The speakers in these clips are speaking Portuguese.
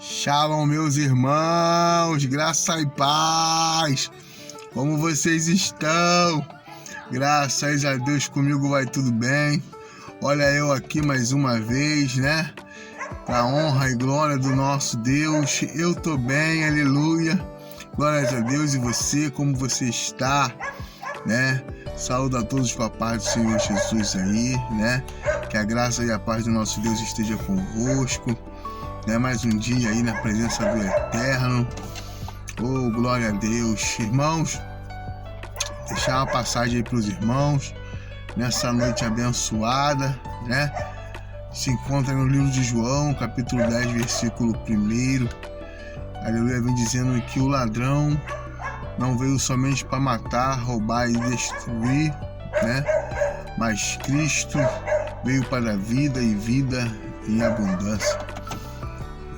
Shalom, meus irmãos, graça e paz. Como vocês estão? Graças a Deus, comigo vai tudo bem. Olha eu aqui mais uma vez, né? Para honra e glória do nosso Deus. Eu tô bem, aleluia. Glórias a Deus. E você, como você está, né? Saúde a todos os papais do Senhor Jesus aí, né? Que a graça e a paz do nosso Deus esteja convosco. Né? Mais um dia aí na presença do Eterno. Oh, glória a Deus. Irmãos, deixar uma passagem aí para os irmãos nessa noite abençoada, né? Se encontra no livro de João, capítulo 10, versículo 1. Aleluia, vem dizendo que o ladrão não veio somente para matar, roubar e destruir, né? Mas Cristo veio para a vida e vida em abundância.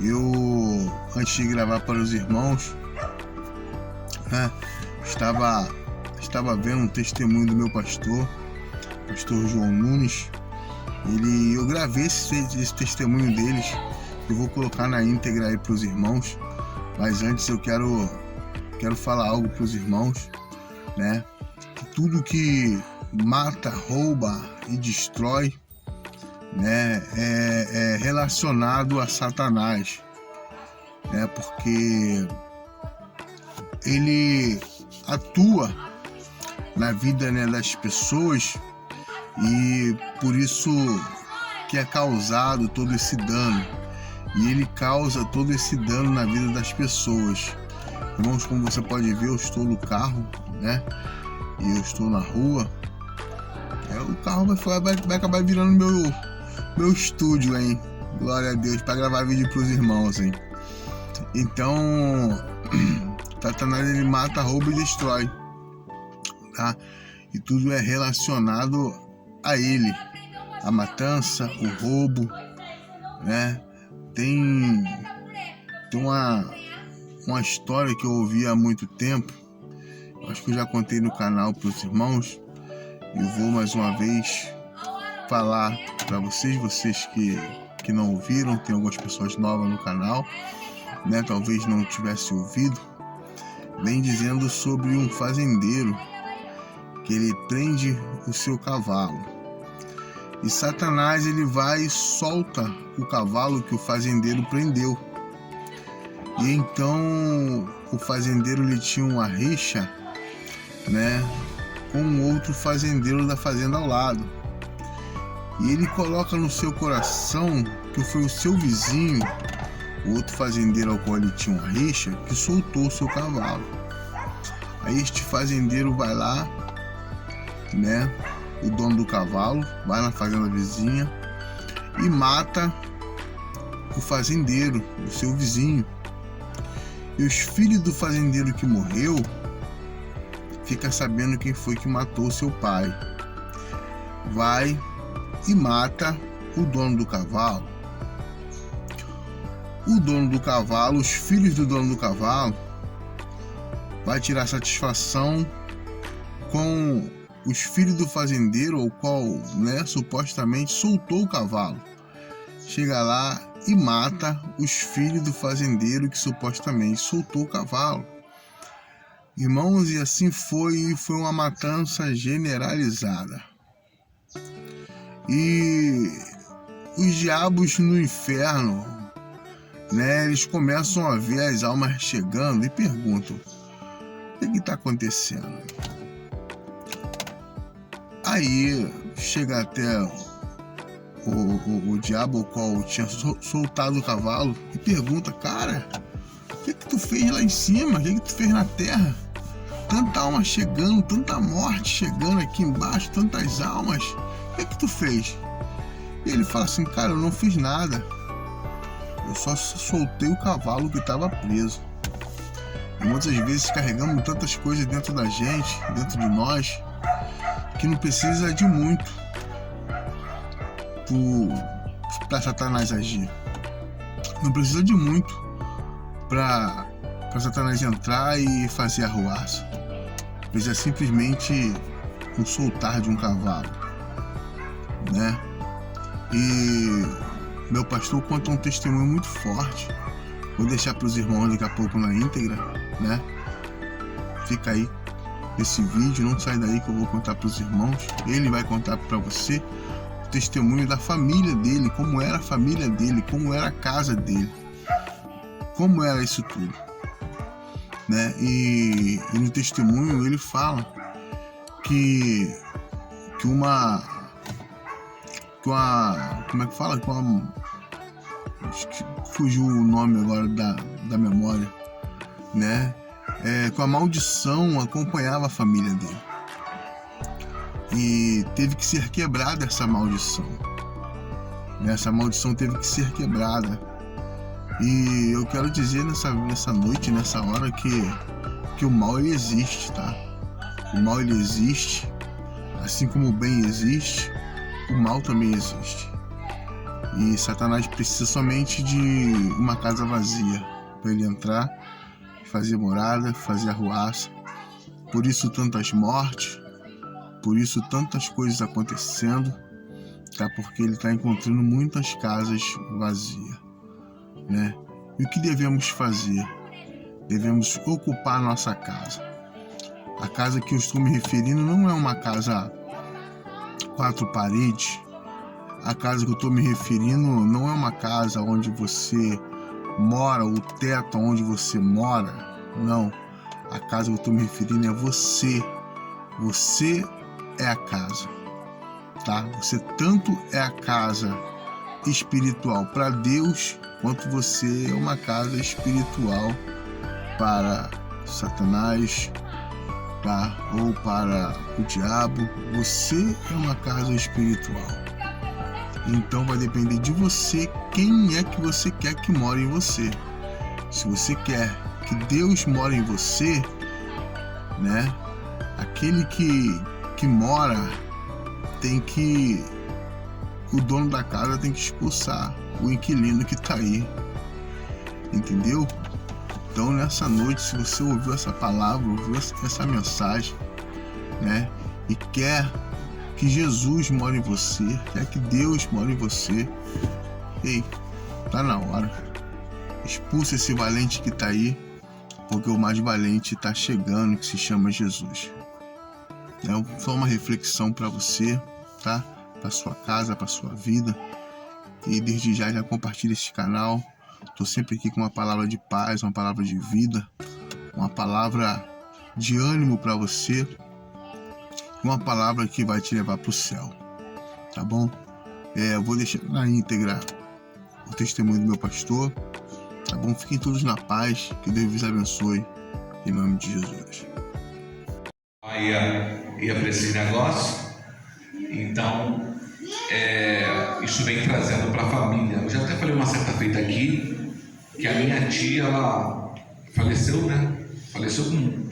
Eu, antes de gravar para os irmãos, né, estava vendo um testemunho do meu pastor João Nunes. Eu gravei esse testemunho deles, eu vou colocar na íntegra aí para os irmãos, mas antes eu quero falar algo para os irmãos, né? Que tudo que mata, rouba e destrói, né, é relacionado a Satanás, né? Porque ele atua na vida, né, das pessoas, e por isso que é causado todo esse dano, e ele causa todo esse dano na vida das pessoas. Irmãos, como você pode ver, eu estou no carro, né, e eu estou na rua. O carro vai acabar virando meu estúdio, hein? Glória a Deus, para gravar vídeo para os irmãos, hein? Então, Satanás, ele mata, rouba e destrói, tá? E tudo é relacionado a ele, a matança, o roubo, né? Tem uma história que eu ouvi há muito tempo, acho que eu já contei no canal para os irmãos. Eu vou mais uma vez falar para vocês que não ouviram. Tem algumas pessoas novas no canal, né? Talvez não tivesse ouvido. Vem dizendo sobre um fazendeiro que ele prende o seu cavalo, e Satanás, ele vai e solta o cavalo que o fazendeiro prendeu. E então o fazendeiro, ele tinha uma rixa, né, com um outro fazendeiro da fazenda ao lado. E ele coloca no seu coração que foi o seu vizinho, o outro fazendeiro ao qual ele tinha uma rixa, que soltou o seu cavalo. Aí este fazendeiro vai lá, né, o dono do cavalo, vai na fazenda vizinha e mata o fazendeiro, o seu vizinho. E os filhos do fazendeiro que morreu fica sabendo quem foi que matou seu pai. Vai e mata o dono do cavalo. O dono do cavalo, os filhos do dono do cavalo, vai tirar satisfação com os filhos do fazendeiro, ao qual, né, supostamente soltou o cavalo. Chega lá e mata os filhos do fazendeiro que supostamente soltou o cavalo. Irmãos, e assim foi uma matança generalizada. E os diabos no inferno, né, eles começam a ver as almas chegando e perguntam: o que está acontecendo? Aí chega até o diabo, o qual tinha soltado o cavalo, e pergunta: cara, o que tu fez lá em cima? O que tu fez na terra? Tanta alma chegando, tanta morte chegando aqui embaixo, tantas almas, o que tu fez? E ele fala assim: cara, eu não fiz nada, eu só soltei o cavalo que estava preso. E muitas vezes carregamos tantas coisas dentro da gente, dentro de nós, que não precisa de muito para Satanás agir. Não precisa de muito para Satanás entrar e fazer arruaça. Precisa simplesmente um soltar de um cavalo, né? E meu pastor conta um testemunho muito forte, Vou deixar para os irmãos daqui a pouco na íntegra, né? Fica aí nesse vídeo, não sai daí que eu vou contar para os irmãos. Ele vai contar para você o testemunho da família dele, como era a família dele, como era a casa dele, como era isso tudo, né? E no testemunho ele fala que uma como é que fala? Fugiu o nome agora da memória, né? Com a maldição acompanhava a família dele. E teve que ser quebrada essa maldição. Essa maldição teve que ser quebrada. E eu quero dizer nessa noite, nessa hora, que o mal ele existe, tá? O mal ele existe, assim como o bem existe, o mal também existe. E Satanás precisa somente de uma casa vazia para ele entrar, fazer morada, fazer arruaça. Por isso tantas mortes, por isso tantas coisas acontecendo, tá? Porque ele está encontrando muitas casas vazias, né? E o que devemos fazer? Devemos ocupar a nossa casa. A casa que eu estou me referindo não é uma casa 4 paredes. A casa que eu estou me referindo não é uma casa onde você mora, o teto onde você mora. Não. A casa que eu estou me referindo é você. Você é a casa, tá? Você tanto é a casa espiritual para Deus, quanto você é uma casa espiritual para Satanás, tá? Ou para o diabo. Você é uma casa espiritual. Então vai depender de você quem é que você quer que more em você. Se você quer que Deus more em você, né? Aquele que mora tem que... O dono da casa tem que expulsar o inquilino que está aí. Entendeu? Então nessa noite, se você ouviu essa palavra, ouviu essa mensagem, né? E quer que Jesus more em você, quer que Deus more em você, ei, tá na hora. Expulsa esse valente que tá aí, porque o mais valente tá chegando, que se chama Jesus. É só uma reflexão para você, tá? Para sua casa, para sua vida. E desde já compartilha esse canal. Tô sempre aqui com uma palavra de paz, uma palavra de vida, uma palavra de ânimo para você, uma palavra que vai te levar para o céu, tá bom? Eu vou deixar na íntegra o testemunho do meu pastor, tá bom? Fiquem todos na paz, que Deus os abençoe, em nome de Jesus. Ia para esse negócio, então isso vem trazendo para a família. Eu já até falei uma certa feita aqui que a minha tia, ela faleceu, né? Faleceu com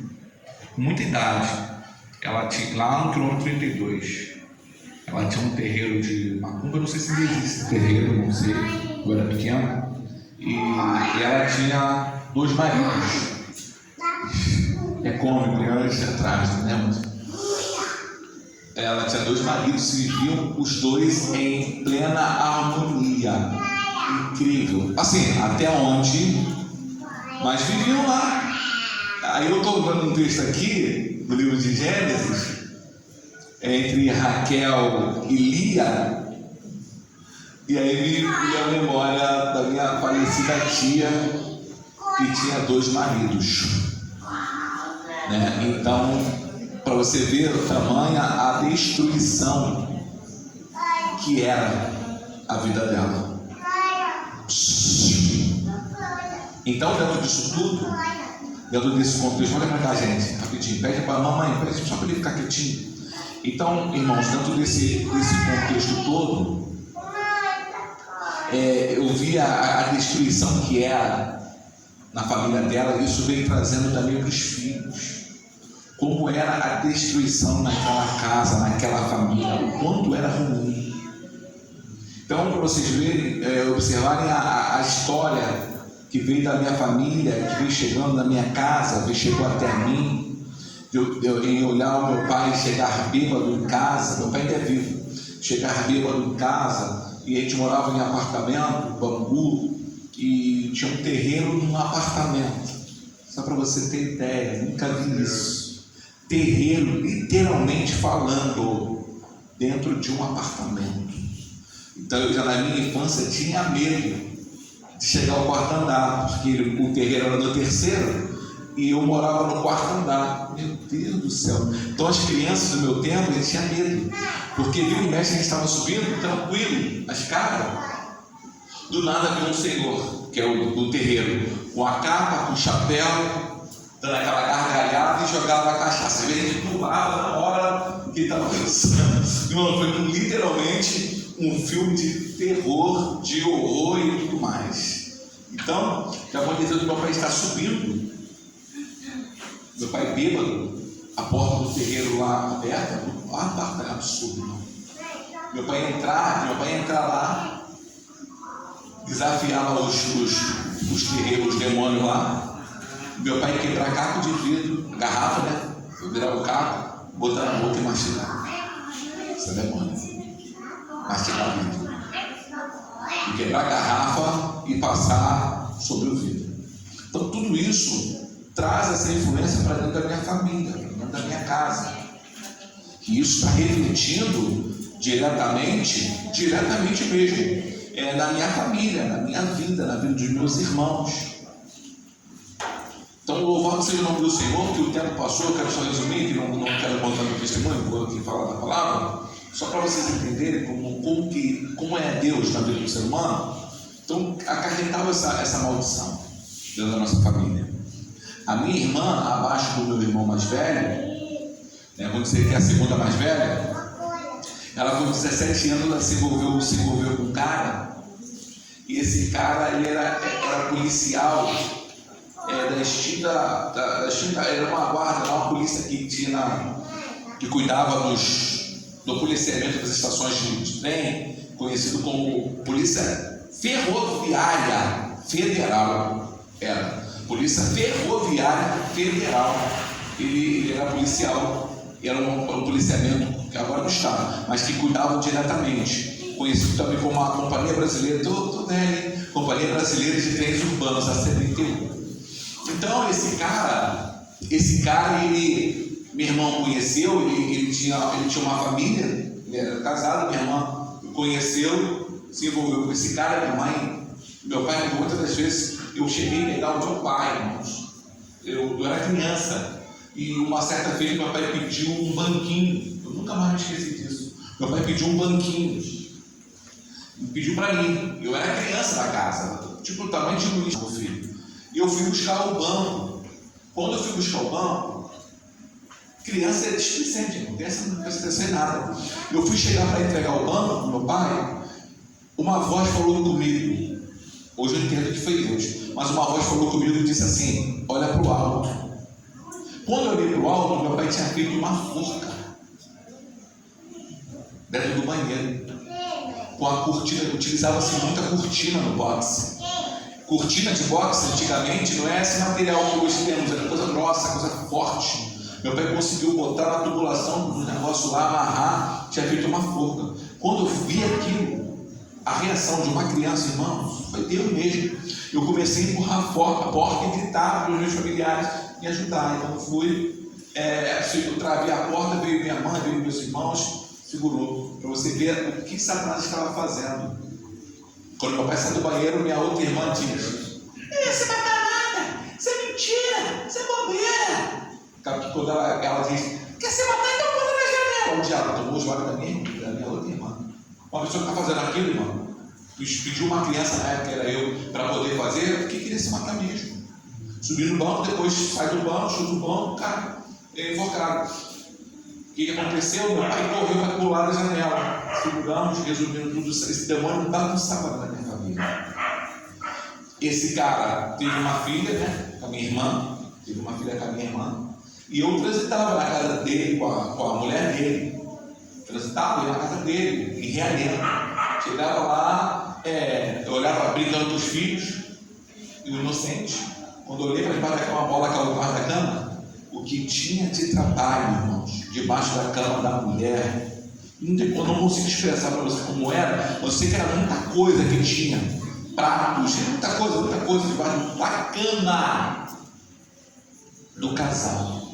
muita idade. Ela tinha, lá no quilômetro 32, ela tinha um terreiro de macumba, não sei se ainda existe terreiro, não sei, eu era pequeno, e ela tinha 2 maridos. É cômico, é trágico, né? Ela tinha 2 maridos e viviam os 2 em plena harmonia. Incrível. Assim, até onde? Mas viviam lá. Aí eu estou vendo um texto aqui, no livro de Gênesis, entre Raquel e Lia, e aí me veio a memória da minha falecida tia, que tinha 2 maridos, né? Então, para você ver o tamanho, a destruição que era a vida dela. Então, dentro disso tudo, dentro desse contexto, olha para cá, gente, rapidinho, pede para a mamãe, pede só para ele ficar quietinho. Então, irmãos, dentro desse contexto todo, eu vi a destruição que era na família dela, e isso veio trazendo também para os filhos. Como era a destruição naquela casa, naquela família, o quanto era ruim. Então, para vocês verem, observarem a história que veio da minha família, que veio chegando na minha casa, chegou até mim, em olhar o meu pai chegar bêbado em casa, meu pai ainda é vivo, chegar bêbado em casa, e a gente morava em apartamento, bambu, e e tinha um terreiro num apartamento. Só para você ter ideia, nunca vi isso. Terreiro, literalmente falando, dentro de um apartamento. Então eu já na minha infância tinha medo de chegar ao quarto andar, porque o terreiro era no terceiro e eu morava no quarto andar. Meu Deus do céu! Então as crianças do meu tempo, eles tinham medo, porque viu o mestre que estava subindo tranquilo a escada. Do nada veio um senhor, que é o do terreiro, com a capa, com o chapéu, dando aquela gargalhada e jogava a cachaça. E a gente pulava na hora que ele estava pensando. Irmão, foi literalmente um filme de terror, de horror e tudo mais. Então, já aconteceu que meu pai está subindo, meu pai bêbado, a porta do terreiro lá aberta, é absurdo, irmão. Meu pai entrar lá, desafiava os terreiros, os demônios lá. Meu pai quebrar caco de vidro, garrafa, né? Eu virar o caco, botar na boca e mastigar. Isso é demônio. Mastigar vidro. E quebrar a garrafa e passar sobre o vidro. Então tudo isso traz essa influência para dentro da minha família, para dentro da minha casa. E isso está refletindo diretamente mesmo, na minha família, na minha vida, na vida dos meus irmãos. Então, louvado seja o nome do Senhor, que o tempo passou. Eu quero só resumir, que não quero contar meu testemunho, vou aqui falar da palavra, só para vocês entenderem como é Deus na vida do ser humano. Então, acarretava essa maldição dentro da nossa família. A minha irmã, abaixo do meu irmão mais velho, vamos dizer que é a segunda mais velha, ela com 17 anos ela se envolveu com um cara, e esse cara ele era policial da extinta, era uma guarda, uma polícia que cuidava do policiamento das estações de trem, conhecido como Polícia Ferroviária Federal. Era Polícia Ferroviária Federal. Ele era policial, era um policiamento que agora não está, mas que cuidavam diretamente, conhecido também como a Companhia Brasileira, Companhia Brasileira de Trens Urbanos, a CBTU. Então esse cara, meu irmão conheceu, ele tinha uma família, ele era casado, minha irmã conheceu, se envolveu com esse cara. Meu pai, muitas das vezes, eu cheguei a pegar o meu pai, irmãos. Eu era criança, e uma certa vez meu pai pediu um banquinho, eu nunca mais me esqueci disso. Meu pai pediu um banquinho, pediu para mim. Eu era criança da casa, tipo o tamanho de Luiz, meu filho. E eu fui buscar o banco. Quando eu fui buscar o banco, criança é displicente, não pensa em nada. Eu fui chegar para entregar o banco para meu pai, uma voz falou comigo. Hoje eu entendo que foi Deus, mas uma voz falou comigo e disse assim: olha para o alto. Quando eu olhei para o alto, meu pai tinha feito uma forca dentro do banheiro, com a cortina. Utilizava-se muita cortina no boxe. Cortina de boxe antigamente não é esse material que hoje temos, era coisa grossa, coisa forte. Meu pai conseguiu botar na tubulação do negócio lá, amarrar, tinha feito uma forca. Quando eu vi aquilo, a reação de uma criança, irmãos, foi Deus mesmo. Eu comecei a empurrar a porta e gritar para os meus familiares me ajudar. Então eu fui, eu travei a porta, veio minha mãe, veio meus irmãos, segurou, para você ver o que Satanás estava fazendo. Quando meu pai saiu do banheiro, minha outra irmã disse: isso é batalhada, isso é mentira, isso é bobeira. Quando ela disse: quer se matar, então pula na janela. O diabo tomou os olhos da minha outra irmã. Uma pessoa que está fazendo aquilo, irmão, pediu uma criança, na época era eu, para poder fazer, porque queria se matar mesmo. Subi no banco, depois sai do banco, chuta o banco, cara, invocado. O que aconteceu? Meu pai correu para pular da janela. Seguramos, resumindo tudo, esse demônio não bagunçava na minha família. Esse cara teve uma filha, né, com a minha irmã, e eu transitava na casa dele com a mulher dele. Transitava na casa dele, em Realengo. Chegava lá, eu olhava brincando com os filhos, e o inocente. Quando eu olhei para debaixo daquela bola que eu guardo da cama, o que tinha de trabalho, irmãos, debaixo da cama da mulher, eu não consigo expressar para você como era, mas eu sei que era muita coisa que tinha. pratos, muita coisa debaixo da cama do casal.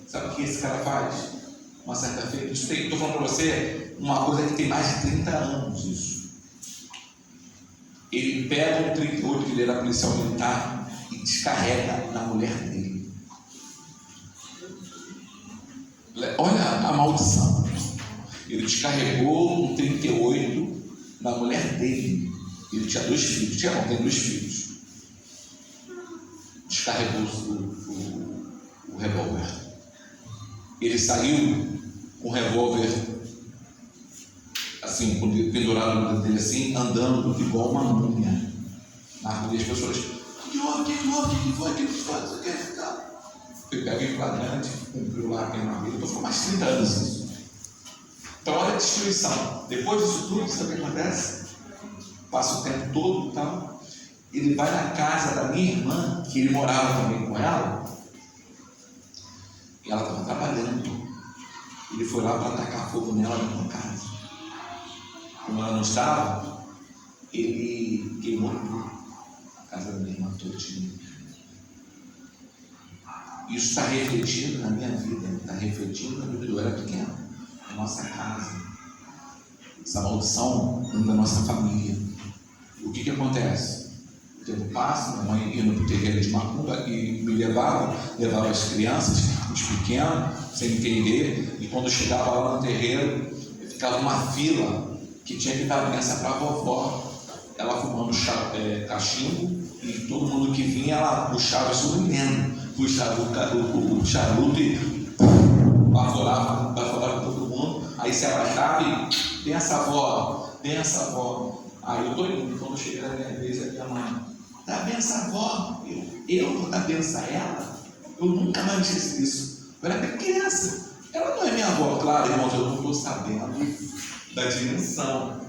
Sabe o que esse cara faz? Uma certa feita, estou falando para você uma coisa que tem mais de 30 anos isso. Ele pega um 38, que ele era policial militar, e descarrega na mulher dele. Olha a maldição. Ele descarregou um 38 na mulher dele. Ele tinha 2 filhos, tem 2 filhos. Descarregou o revólver. Ele saiu com o revólver assim, pendurado no dedo dele assim, andando igual uma múmia na rua. E as pessoas: o que houve? Ele pega em flagrante, cumpriu lá a pena dele, depois ficou mais de 30 anos isso. Então olha a destruição. Depois disso tudo, sabe o que acontece? Passa o tempo todo e tal. Ele vai na casa da minha irmã, que ele morava também com ela, e ela estava trabalhando. Ele foi lá para atacar fogo nela na casa. Como ela não estava, ele queimou a casa da minha irmã todinha. Isso está refletindo na minha vida, está refletindo na vida do eu era pequeno, na nossa casa. Essa maldição dentro da nossa família. O que acontece? O tempo passa, minha mãe ia no terreiro de macumba e me levava as crianças, os pequenos, sem entender, e quando eu chegava lá no terreiro, ficava uma fila que tinha que dar benção para a vovó. Ela fumando cachimbo, e todo mundo que vinha, ela puxava isso menino, puxava o charuto e baforava todo mundo. Aí se abaixava e tem essa avó. Aí eu tô indo, quando cheguei na minha vez, a minha mãe: dá benção à avó. Eu vou dar benção a ela? Eu nunca mais disse isso. Eu era criança. Ela não é minha avó, claro, irmãos, eu não estou sabendo da dimensão.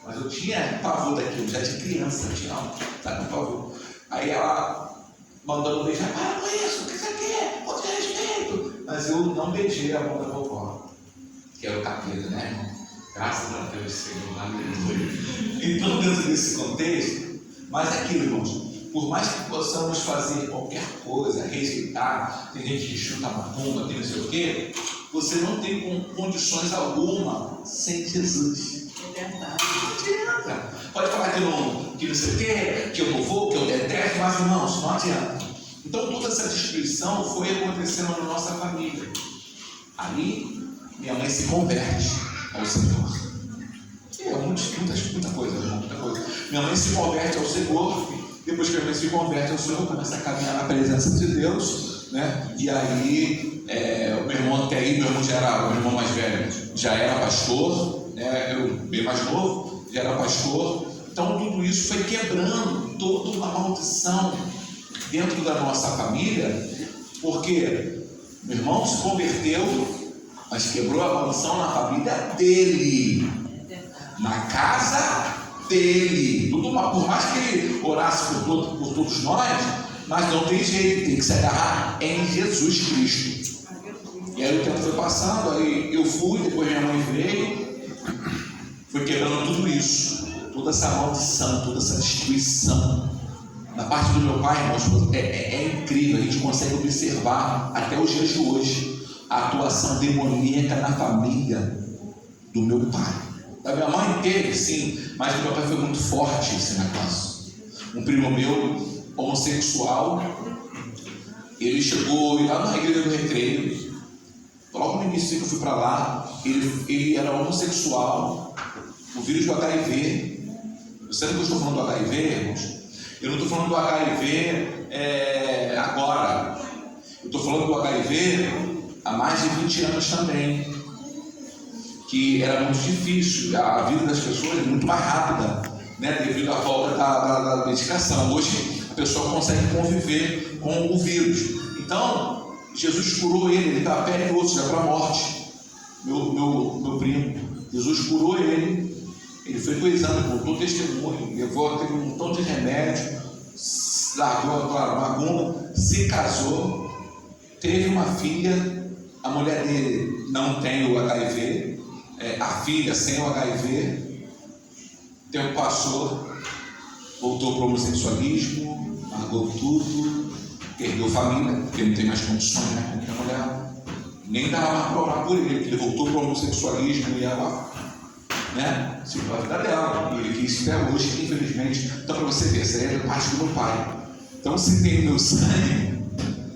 Mas eu tinha pavor daquilo, já de criança, eu tinha, sabe, um pavor. Aí ela mandando beijar: para com isso, o que você quer? Pode ter respeito. Mas eu não beijei a mão da vovó, que era o capeta, né, irmão? Graças a Deus, Senhor, aleluia. Então, dentro desse contexto, mas é aquilo, irmãos, por mais que possamos fazer qualquer coisa, rejeitar, tem gente que chuta macumba, tem não sei o quê, você não tem condições alguma sem Jesus. É verdade. Não adianta. Pode falar que não sei o quê, que eu não vou, que eu detesto, mas irmãos, não adianta. Então toda essa destruição foi acontecendo na nossa família. Aí minha mãe se converte ao Senhor. Muita coisa. Minha mãe se converte ao Senhor. Depois que minha mãe se converte ao Senhor, começa a caminhar na presença de Deus, né? E aí o meu irmão, até aí, meu irmão mais velho já era pastor, né? Eu bem mais novo, já era pastor. Então tudo isso foi quebrando toda uma maldição dentro da nossa família, porque meu irmão se converteu, mas quebrou a maldição na família dele, na casa dele. Tudo, por mais que ele orasse por todos nós, mas não tem jeito, tem que se agarrar em Jesus Cristo. E aí o tempo foi passando, aí eu fui, depois minha mãe veio, foi quebrando tudo isso, toda essa maldição, toda essa destruição. Na parte do meu pai, irmãos, é incrível, a gente consegue observar até os dias de hoje a atuação demoníaca na família do meu pai. Da minha mãe teve, sim, mas do meu pai foi muito forte esse negócio. Um primo meu, homossexual, ele chegou lá na igreja do Recreio, logo no início que eu fui para lá, ele era homossexual, o vírus do HIV. Você não que eu estou falando do HIV, irmãos? Eu não estou falando do HIV agora, eu estou falando do HIV há mais de 20 anos também, que era muito difícil, a vida das pessoas é muito mais rápida, né, devido à falta da medicação. Hoje a pessoa consegue conviver com o vírus. Então Jesus curou ele estava pele e osso, já para a morte. Meu primo, Jesus curou ele foi para o exame, contou testemunho, levou aquele montão de remédio, largou a macumba, se casou, teve uma filha. A mulher dele não tem o HIV, a filha sem o HIV. O tempo passou, voltou para o homossexualismo, largou tudo, perdeu família, porque não tem mais condições, né, com a mulher. Nem dava mais para orar por ele, porque ele voltou para o homossexualismo e ela, né, seguiu a vida dela. E ele quis até hoje, infelizmente. Então, para você ver, essa é parte do meu pai. Então, se tem meu sangue,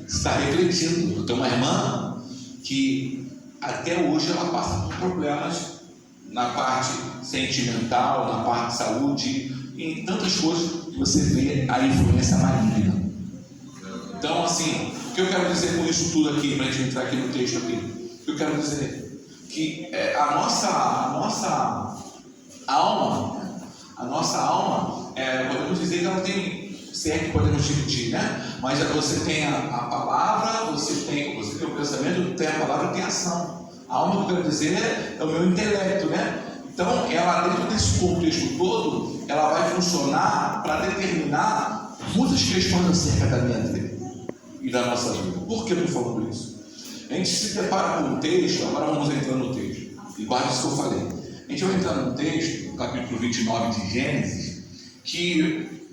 está refletindo. Eu tenho uma irmã que até hoje ela passa por problemas na parte sentimental, na parte de saúde, em tantas coisas que você vê a influência maligna. Então, assim, o que eu quero dizer com isso tudo aqui, para a gente entrar aqui no texto aqui? O que eu quero dizer? Que a nossa alma, podemos dizer que ela tem, se é que podemos dividir, né? Mas você tem a palavra, você tem o pensamento, tem a palavra e tem a ação. A alma, que eu quero dizer, é o meu intelecto, né? Então, ela, dentro desse contexto todo, ela vai funcionar para determinar muitas questões acerca da minha vida e da nossa vida. Por que eu estou falando isso? A gente se depara com um texto, agora vamos entrar no texto, e guarda isso que eu falei. A gente vai entrar no texto, no capítulo 29 de Gênesis, que